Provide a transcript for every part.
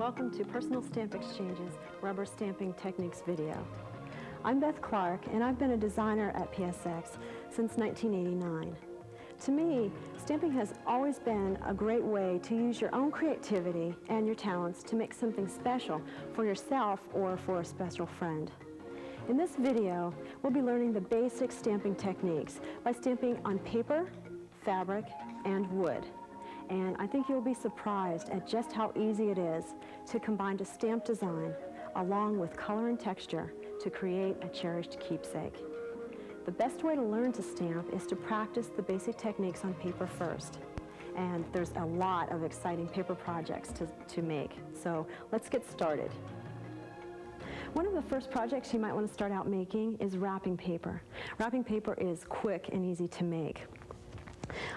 Welcome to Personal Stamp Exchange's Rubber Stamping Techniques video. I'm Beth Clark, and I've been a designer at PSX since 1989. To me, stamping has always been a great way to use your own creativity and your talents to make something special for yourself or for a special friend. In this video, we'll be learning the basic stamping techniques by stamping on paper, fabric, and wood. And I think you'll be surprised at just how easy it is to combine a stamp design along with color and texture to create a cherished keepsake. The best way to learn to stamp is to practice the basic techniques on paper first. And there's a lot of exciting paper projects to make. So let's get started. One of the first projects you might want to start out making is wrapping paper. Wrapping paper is quick and easy to make.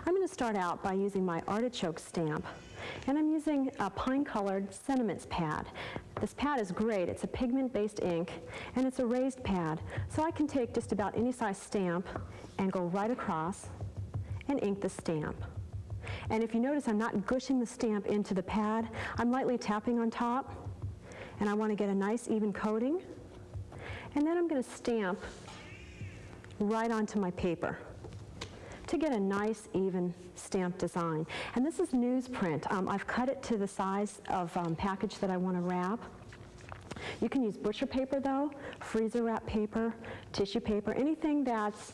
I'm going to start out by using my artichoke stamp, and I'm using a pine-colored sentiments pad. This pad is great. It's a pigment-based ink, and it's a raised pad, so I can take just about any size stamp and go right across and ink the stamp. And if you notice, I'm not gushing the stamp into the pad. I'm lightly tapping on top, and I want to get a nice even coating. And then I'm going to stamp right onto my paper to get a nice, even stamp design. And this is newsprint. I've cut it to the size of package that I want to wrap. You can use butcher paper, though, freezer wrap paper, tissue paper, anything that's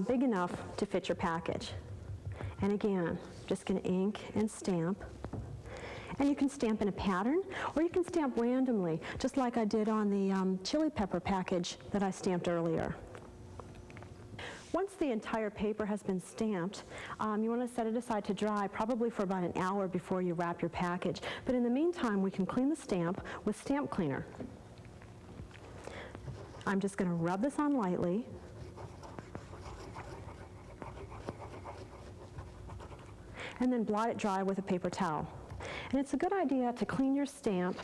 big enough to fit your package. And again, just going to ink and stamp. And you can stamp in a pattern, or you can stamp randomly, just like I did on the chili pepper package that I stamped earlier. Once the entire paper has been stamped, you want to set it aside to dry, probably for about an hour before you wrap your package. But in the meantime, we can clean the stamp with stamp cleaner. I'm just going to rub this on lightly. And then blot it dry with a paper towel. And it's a good idea to clean your stamp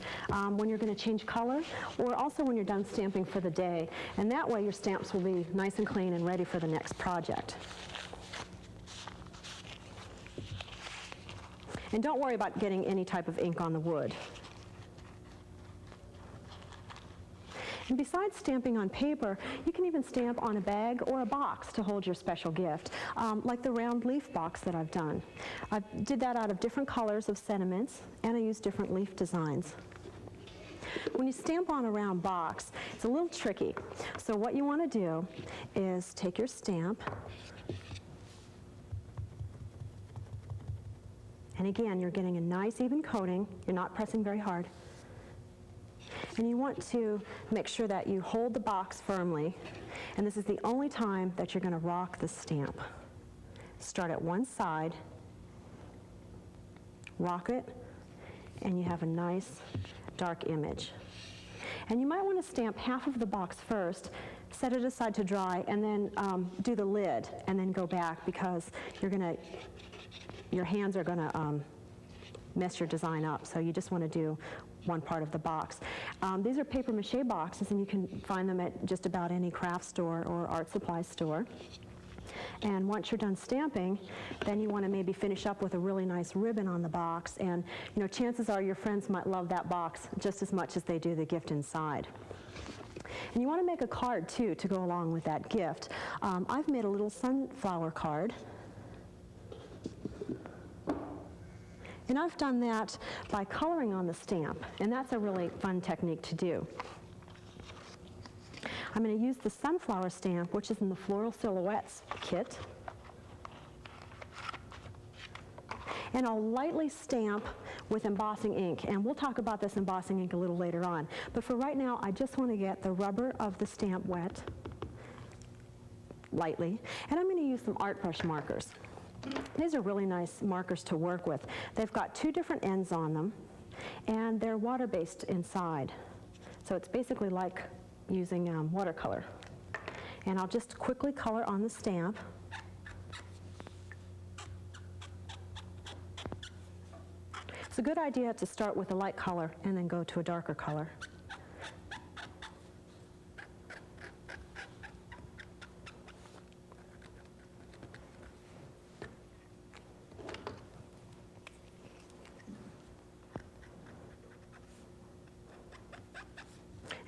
when you're going to change color, or also when you're done stamping for the day. And that way your stamps will be nice and clean and ready for the next project. And don't worry about getting any type of ink on the wood. And besides stamping on paper, you can even stamp on a bag or a box to hold your special gift, like the round leaf box that I've done. I did that out of different colors of sentiments, and I used different leaf designs. When you stamp on a round box, it's a little tricky. So what you want to do is take your stamp, and again, you're getting a nice even coating. You're not pressing very hard. And you want to make sure that you hold the box firmly, and this is the only time that you're going to rock the stamp. Start at one side, rock it, and you have a nice dark image. And you might want to stamp half of the box first, set it aside to dry, and then do the lid, and then go back, because your hands are going to mess your design up. So you just want to do one part of the box. These are paper mache boxes, and you can find them at just about any craft store or art supply store. And once you're done stamping, then you want to maybe finish up with a really nice ribbon on the box. And chances are your friends might love that box just as much as they do the gift inside. And you want to make a card too to go along with that gift. I've made a little sunflower card. And I've done that by coloring on the stamp, and that's a really fun technique to do. I'm going to use the sunflower stamp, which is in the Floral Silhouettes kit. And I'll lightly stamp with embossing ink, and we'll talk about this embossing ink a little later on. But for right now, I just want to get the rubber of the stamp wet lightly, and I'm going to use some art brush markers. These are really nice markers to work with. They've got two different ends on them, and they're water-based inside. So it's basically like using watercolor. And I'll just quickly color on the stamp. It's a good idea to start with a light color and then go to a darker color.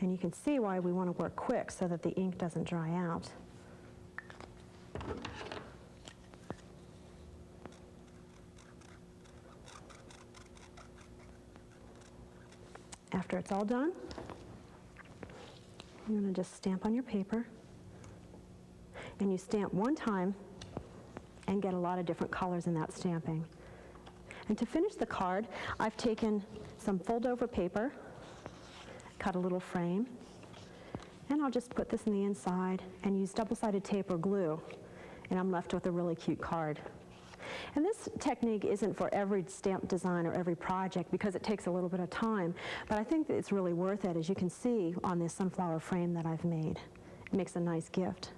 And you can see why we want to work quick so that the ink doesn't dry out. After it's all done, you're going to just stamp on your paper. And you stamp one time and get a lot of different colors in that stamping. And to finish the card, I've taken some fold-over paper, cut a little frame, and I'll just put this in the inside and use double-sided tape or glue, and I'm left with a really cute card. And this technique isn't for every stamp design or every project because it takes a little bit of time, but I think that it's really worth it, as you can see on this sunflower frame that I've made. It makes a nice gift.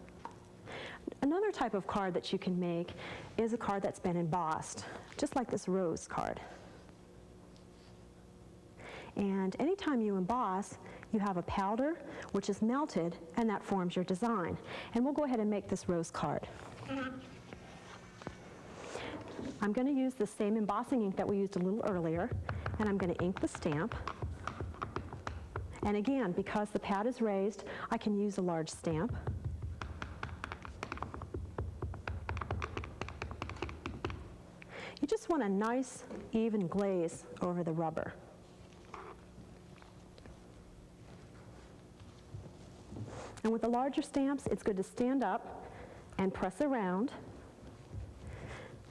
Another type of card that you can make is a card that's been embossed, just like this rose card. And anytime you emboss, you have a powder which is melted, and that forms your design. And we'll go ahead and make this rose card. I'm going to use the same embossing ink that we used a little earlier, and I'm going to ink the stamp. And again, because the pad is raised, I can use a large stamp. You just want a nice, even glaze over the rubber. And with the larger stamps, it's good to stand up and press around,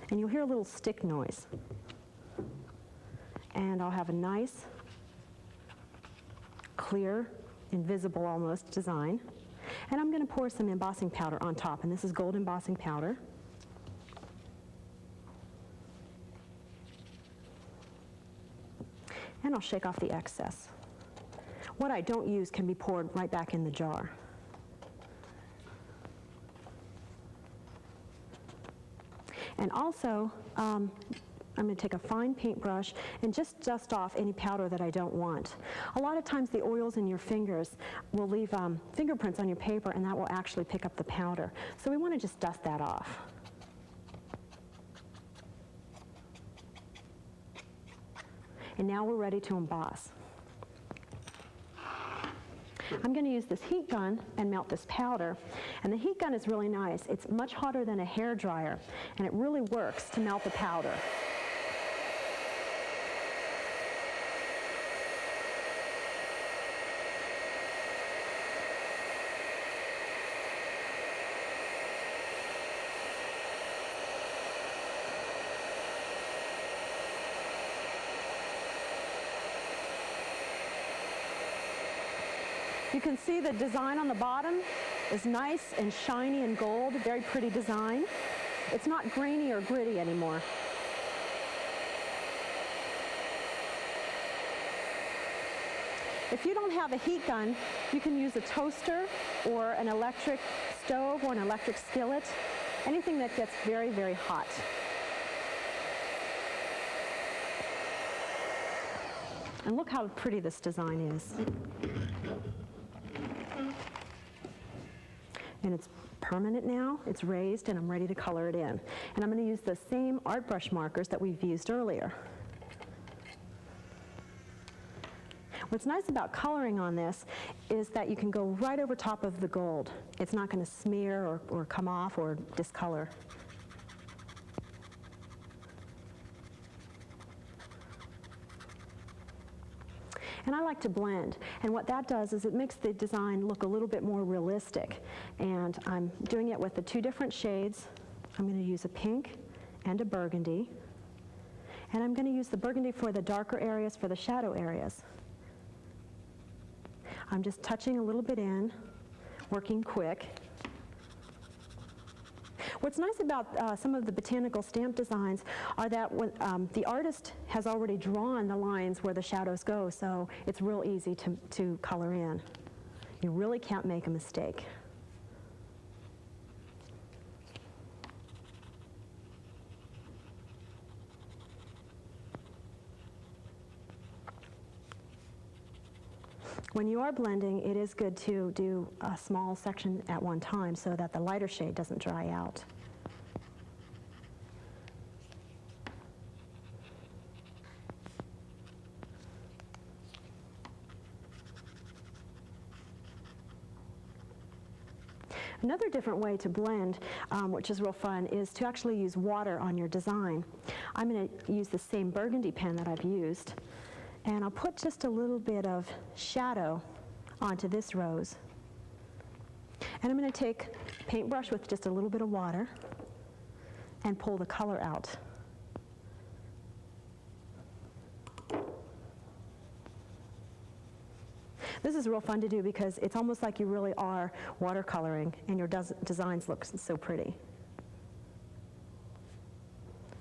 and you'll hear a little stick noise. And I'll have a nice, clear, invisible almost design. And I'm going to pour some embossing powder on top, and this is gold embossing powder. And I'll shake off the excess. What I don't use can be poured right back in the jar. And also, I'm going to take a fine paintbrush and just dust off any powder that I don't want. A lot of times the oils in your fingers will leave fingerprints on your paper, and that will actually pick up the powder. So we want to just dust that off. And now we're ready to emboss. I'm going to use this heat gun and melt this powder. And the heat gun is really nice. It's much hotter than a hair dryer, and it really works to melt the powder. You can see the design on the bottom is nice and shiny and gold, very pretty design. It's not grainy or gritty anymore. If you don't have a heat gun, you can use a toaster or an electric stove or an electric skillet, anything that gets very, very hot. And look how pretty this design is. And it's permanent now, it's raised, and I'm ready to color it in. And I'm going to use the same art brush markers that we've used earlier. What's nice about coloring on this is that you can go right over top of the gold. It's not going to smear or come off or discolor. And I like to blend. And what that does is it makes the design look a little bit more realistic. And I'm doing it with the two different shades. I'm going to use a pink and a burgundy. And I'm going to use the burgundy for the darker areas, for the shadow areas. I'm just touching a little bit in, working quick. What's nice about some of the botanical stamp designs are that when, the artist has already drawn the lines where the shadows go, so it's real easy to color in. You really can't make a mistake. When you are blending, it is good to do a small section at one time so that the lighter shade doesn't dry out. Another different way to blend, which is real fun, is to actually use water on your design. I'm going to use the same burgundy pen that I've used, and I'll put just a little bit of shadow onto this rose. And I'm going to take a paintbrush with just a little bit of water and pull the color out. This is real fun to do because it's almost like you really are watercoloring, and your designs look so pretty.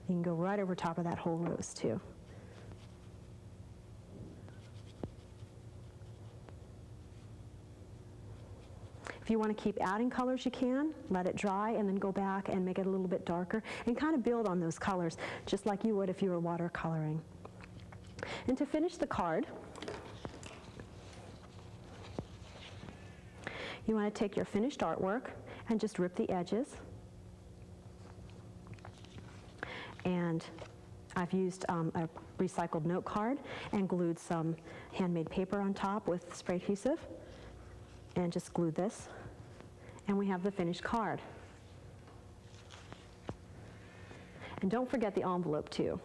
You can go right over top of that whole rose too. If you want to keep adding colors, you can. Let it dry and then go back and make it a little bit darker and kind of build on those colors, just like you would if you were watercoloring. And to finish the card, you want to take your finished artwork and just rip the edges. And I've used a recycled note card and glued some handmade paper on top with spray adhesive, and just glued this. And we have the finished card. And don't forget the envelope too.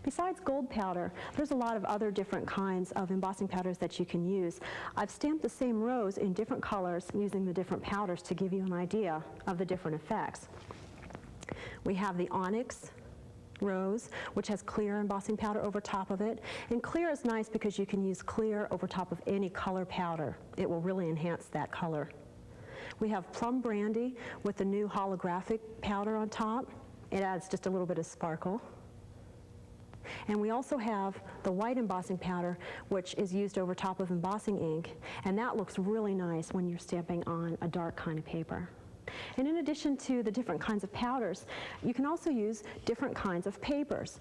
Besides gold powder, there's a lot of other different kinds of embossing powders that you can use. I've stamped the same rose in different colors using the different powders to give you an idea of the different effects. We have the onyx rose, which has clear embossing powder over top of it. And clear is nice because you can use clear over top of any color powder. It will really enhance that color. We have plum brandy with the new holographic powder on top. It adds just a little bit of sparkle. And we also have the white embossing powder, which is used over top of embossing ink, and that looks really nice when you're stamping on a dark kind of paper. And in addition to the different kinds of powders, you can also use different kinds of papers.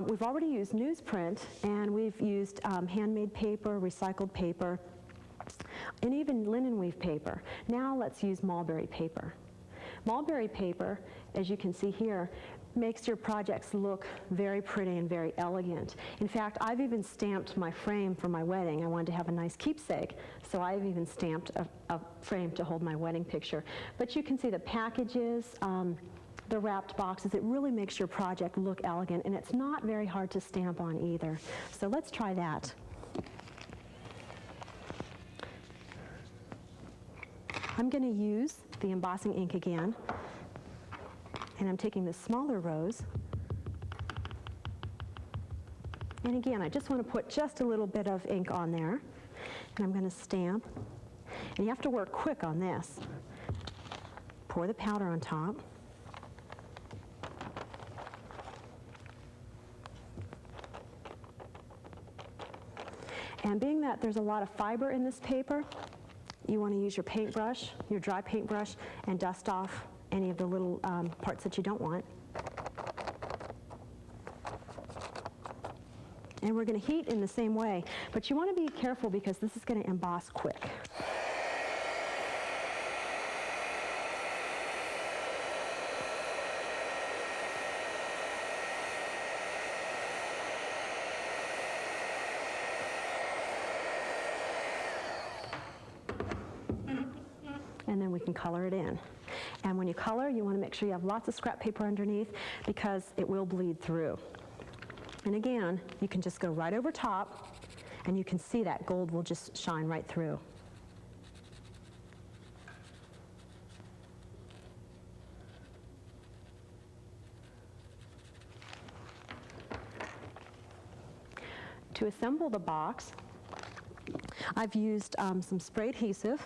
We've already used newsprint, and we've used handmade paper, recycled paper, and even linen weave paper. Now let's use mulberry paper. Mulberry paper, as you can see here, makes your projects look very pretty and very elegant. In fact, I've even stamped my frame for my wedding. I wanted to have a nice keepsake, so I've even stamped a frame to hold my wedding picture. But you can see the packages, the wrapped boxes. It really makes your project look elegant, and it's not very hard to stamp on either. So let's try that. I'm going to use the embossing ink again. And I'm taking this smaller rose. And again, I just want to put just a little bit of ink on there. And I'm going to stamp. And you have to work quick on this. Pour the powder on top. And being that there's a lot of fiber in this paper, you want to use your paintbrush, your dry paintbrush, and dust off any of the little parts that you don't want. And we're going to heat in the same way, but you want to be careful because this is going to emboss quick. And then we can color it in. And when you color, you want to make sure you have lots of scrap paper underneath because it will bleed through. And again, you can just go right over top, and you can see that gold will just shine right through. To assemble the box, I've used some spray adhesive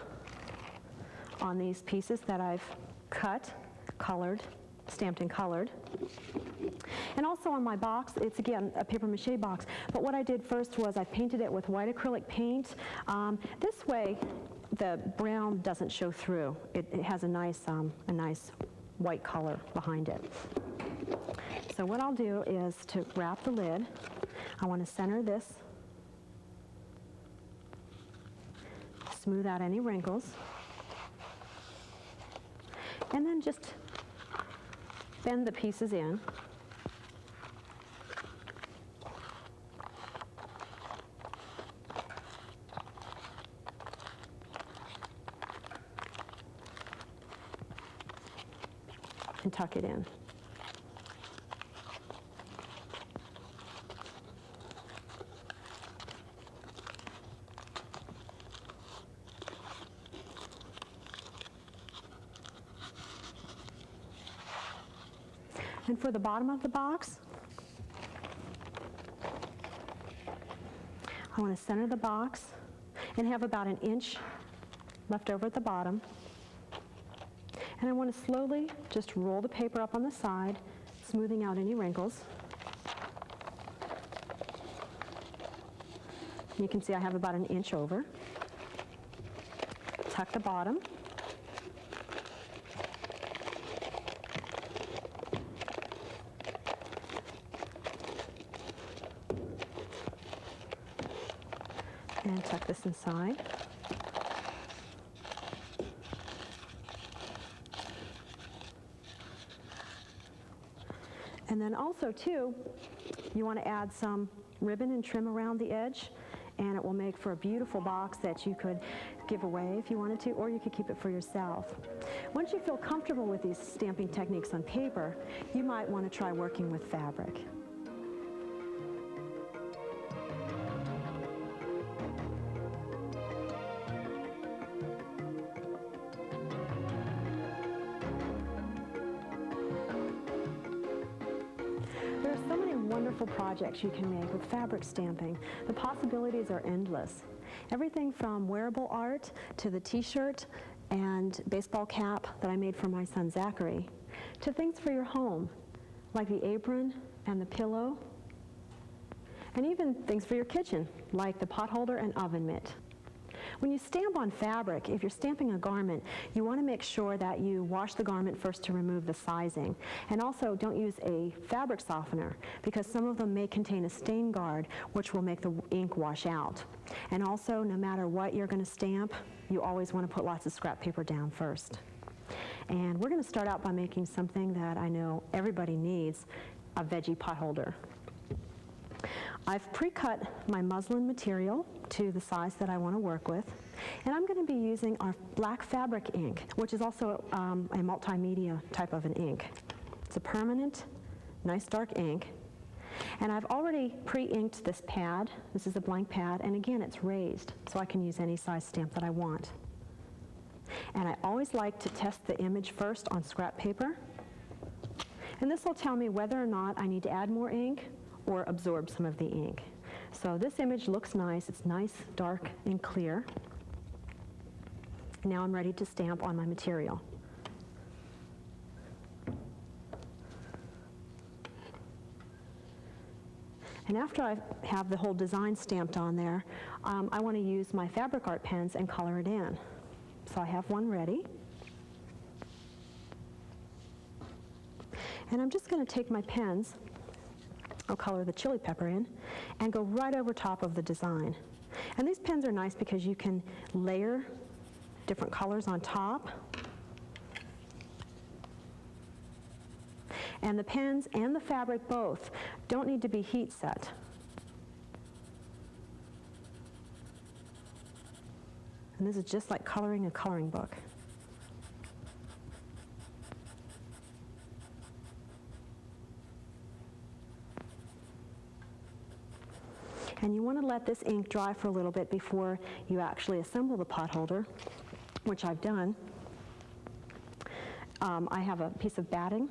on these pieces that I've cut, colored, stamped and colored. And also on my box, it's again a paper mache box, but what I did first was I painted it with white acrylic paint. This way the brown doesn't show through. It has a nice white color behind it. So what I'll do is to wrap the lid, I want to center this, smooth out any wrinkles, and then just bend the pieces in. and tuck it in. And for the bottom of the box, I want to center the box and have about an inch left over at the bottom. And I want to slowly just roll the paper up on the side, smoothing out any wrinkles. You can see I have about an inch over. Tuck the bottom. And tuck this inside. And then also, too, you want to add some ribbon and trim around the edge, and it will make for a beautiful box that you could give away if you wanted to, or you could keep it for yourself. Once you feel comfortable with these stamping techniques on paper, you might want to try working with fabric. There are so many wonderful projects you can make with fabric stamping. The possibilities are endless. Everything from wearable art to the t-shirt and baseball cap that I made for my son Zachary, to things for your home, like the apron and the pillow, and even things for your kitchen, like the pot holder and oven mitt. When you stamp on fabric, if you're stamping a garment, you want to make sure that you wash the garment first to remove the sizing. And also, don't use a fabric softener, because some of them may contain a stain guard, which will make the ink wash out. And also, no matter what you're going to stamp, you always want to put lots of scrap paper down first. And we're going to start out by making something that I know everybody needs, a veggie pot holder. I've pre-cut my muslin material to the size that I want to work with, and I'm going to be using our black fabric ink, which is also a multimedia type of an ink. It's a permanent, nice dark ink, and I've already pre-inked this pad. This is a blank pad, and again, it's raised, so I can use any size stamp that I want. And I always like to test the image first on scrap paper, and this will tell me whether or not I need to add more ink or absorb some of the ink. So this image looks nice. It's nice, dark, and clear. Now I'm ready to stamp on my material. And after I have the whole design stamped on there, I want to use my fabric art pens and color it in. So I have one ready. And I'm just going to take my pens, I'll color the chili pepper in, and go right over top of the design. And these pens are nice because you can layer different colors on top. And the pens and the fabric both don't need to be heat set. And this is just like coloring a coloring book. And you want to let this ink dry for a little bit before you actually assemble the pot holder, which I've done. I have a piece of batting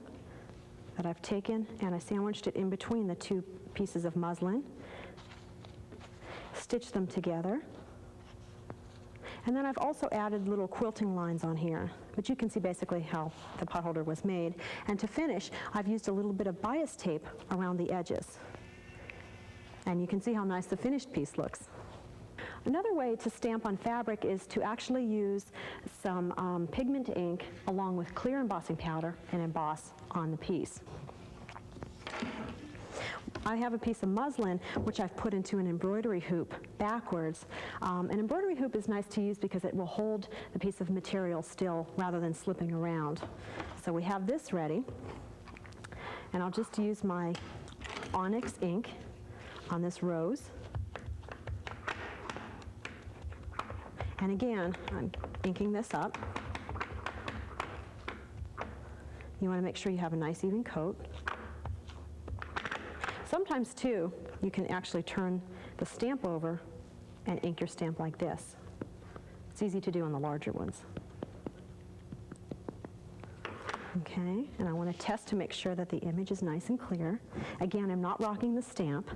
that I've taken, and I sandwiched it in between the two pieces of muslin, stitched them together, and then I've also added little quilting lines on here, but you can see basically how the pot holder was made. And to finish, I've used a little bit of bias tape around the edges. And you can see how nice the finished piece looks. Another way to stamp on fabric is to actually use some pigment ink along with clear embossing powder and emboss on the piece. I have a piece of muslin which I've put into an embroidery hoop backwards. An embroidery hoop is nice to use because it will hold the piece of material still rather than slipping around. So we have this ready, and I'll just use my onyx ink on this rose. And again, I'm inking this up. You want to make sure you have a nice even coat. Sometimes too, you can actually turn the stamp over and ink your stamp like this. It's easy to do on the larger ones. Okay, and I want to test to make sure that the image is nice and clear. Again, I'm not rocking the stamp.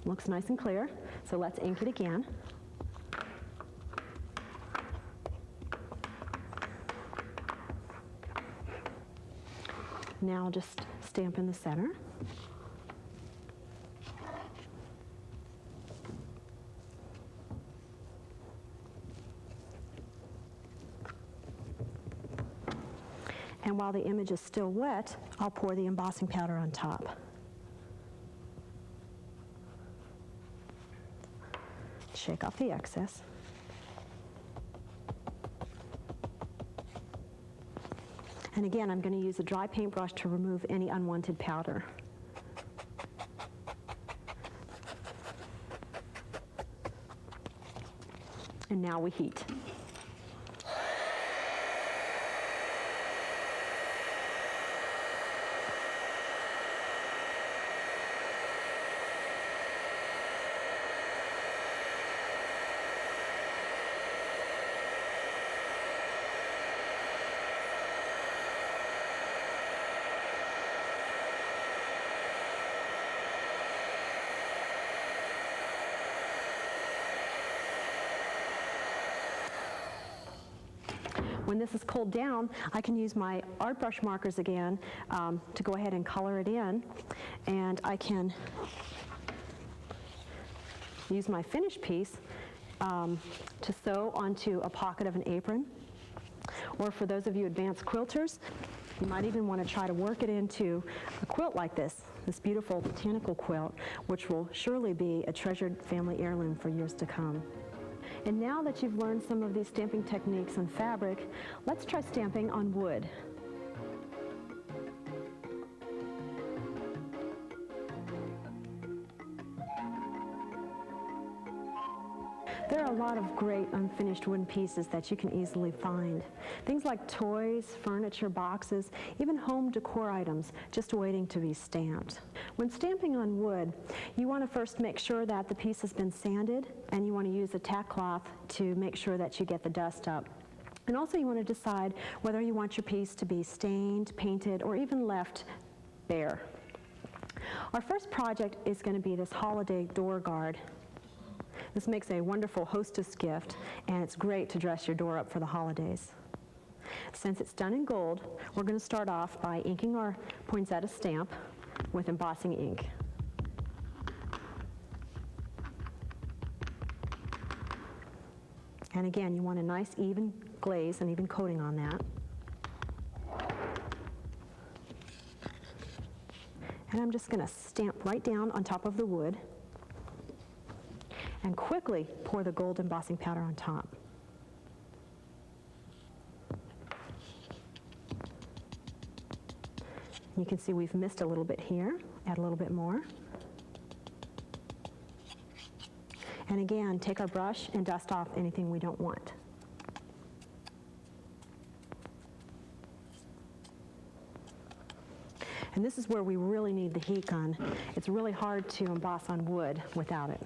Looks nice and clear, so let's ink it again. Now I'll just stamp in the center. And while the image is still wet, I'll pour the embossing powder on top. Shake off the excess. And again, I'm going to use a dry paintbrush to remove any unwanted powder. And now we heat. When this is cooled down, I can use my art brush markers again to go ahead and color it in. And I can use my finished piece to sew onto a pocket of an apron. Or for those of you advanced quilters, you might even want to try to work it into a quilt like this beautiful botanical quilt, which will surely be a treasured family heirloom for years to come. And now that you've learned some of these stamping techniques on fabric, let's try stamping on wood. There are a lot of great unfinished wooden pieces that you can easily find. Things like toys, furniture, boxes, even home decor items just waiting to be stamped. When stamping on wood, you want to first make sure that the piece has been sanded, and you want to use a tack cloth to make sure that you get the dust up. And also you want to decide whether you want your piece to be stained, painted, or even left bare. Our first project is going to be this holiday door guard. This makes a wonderful hostess gift, and it's great to dress your door up for the holidays. Since it's done in gold, we're going to start off by inking our poinsettia stamp with embossing ink. And again, you want a nice even glaze and even coating on that. And I'm just going to stamp right down on top of the wood and quickly pour the gold embossing powder on top. You can see we've missed a little bit here. Add a little bit more. And again, take our brush and dust off anything we don't want. And this is where we really need the heat gun. It's really hard to emboss on wood without it.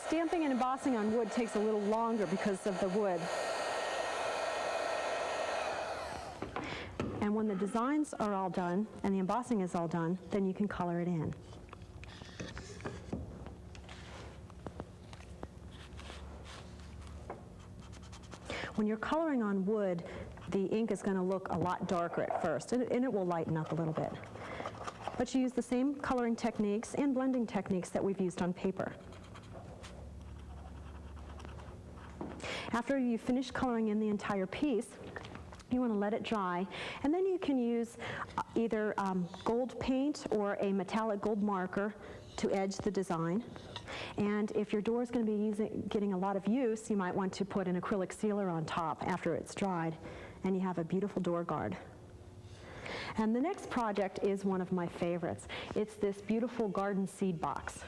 Stamping and embossing on wood takes a little longer because of the wood. And when the designs are all done and the embossing is all done, then you can color it in. When you're coloring on wood, the ink is going to look a lot darker at first, and it will lighten up a little bit. But you use the same coloring techniques and blending techniques that we've used on paper. After you finish coloring in the entire piece, you want to let it dry, and then you can use either gold paint or a metallic gold marker to edge the design. And if your door is going to be getting a lot of use, you might want to put an acrylic sealer on top after it's dried, and you have a beautiful door guard. And the next project is one of my favorites. It's this beautiful garden seed box.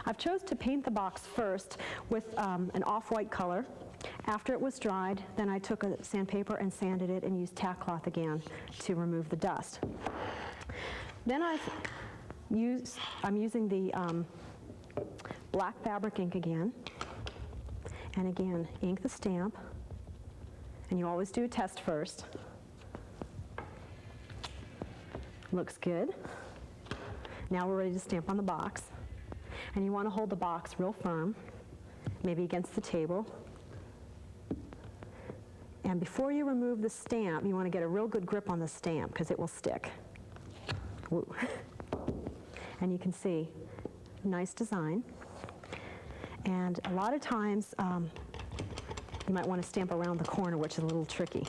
I've chose to paint the box first with an off-white color. After it was dried, then I took a sandpaper and sanded it and used tack cloth again to remove the dust. Then I'm using the black fabric ink again, and again, ink the stamp, and you always do a test first. Looks good. Now we're ready to stamp on the box. And you want to hold the box real firm, maybe against the table. And before you remove the stamp, you want to get a real good grip on the stamp because it will stick. Woo. And you can see, nice design. And a lot of times, you might want to stamp around the corner, which is a little tricky.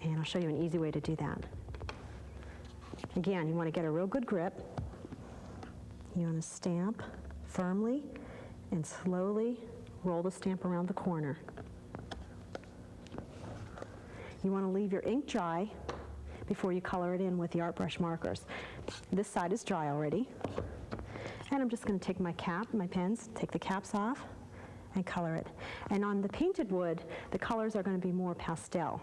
And I'll show you an easy way to do that. Again, you want to get a real good grip. You want to stamp firmly and slowly roll the stamp around the corner. You want to leave your ink dry before you color it in with the art brush markers. This side is dry already. And I'm just going to take my pens, take the caps off, and color it. And on the painted wood, the colors are going to be more pastel.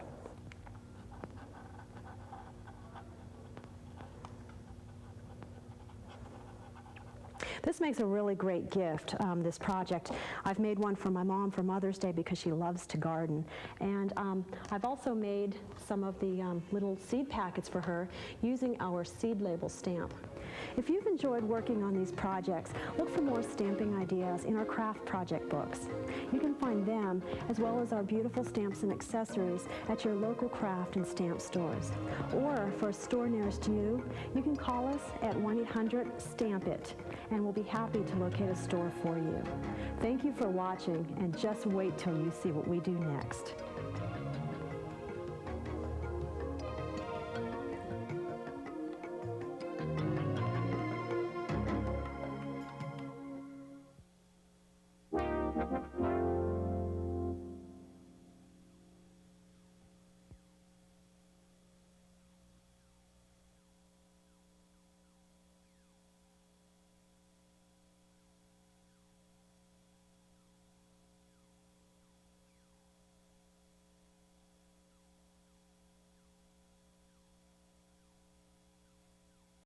This makes a really great gift, this project. I've made one for my mom for Mother's Day because she loves to garden. And I've also made some of the little seed packets for her using our seed label stamp. If you've enjoyed working on these projects, look for more stamping ideas in our craft project books. You can find them, as well as our beautiful stamps and accessories, at your local craft and stamp stores. Or for a store nearest you, you can call us at 1-800-STAMP-IT, and we'll be happy to locate a store for you. Thank you for watching, and just wait till you see what we do next.